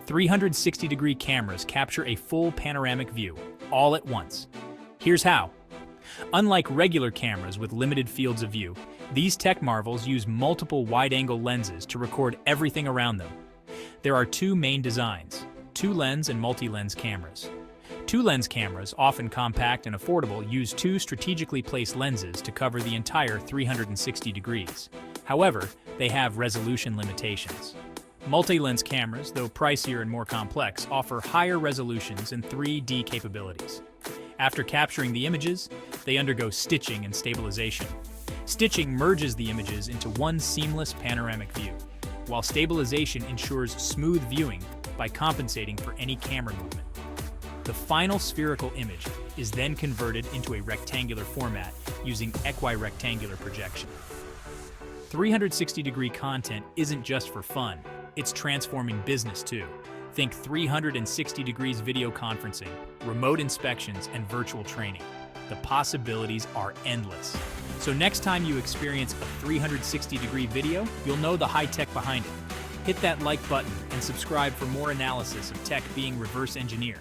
360-degree cameras capture a full panoramic view, all at once. Here's how. Unlike regular cameras with limited fields of view, these tech marvels use multiple wide-angle lenses to record everything around them. There are two main designs: two-lens and multi-lens cameras. Two-lens cameras, often compact and affordable, use two strategically placed lenses to cover the entire 360 degrees. However, they have resolution limitations. Multi-lens cameras, though pricier and more complex, offer higher resolutions and 3D capabilities. After capturing the images, they undergo stitching and stabilization. Stitching merges the images into one seamless panoramic view, while stabilization ensures smooth viewing by compensating for any camera movement. The final spherical image is then converted into a rectangular format using equirectangular projection. 360-degree content isn't just for fun, it's transforming business too. Think 360 degrees video conferencing, remote inspections, and virtual training. The possibilities are endless. So next time you experience a 360-degree video, you'll know the high tech behind it. Hit that like button and subscribe for more analysis of tech being reverse engineered.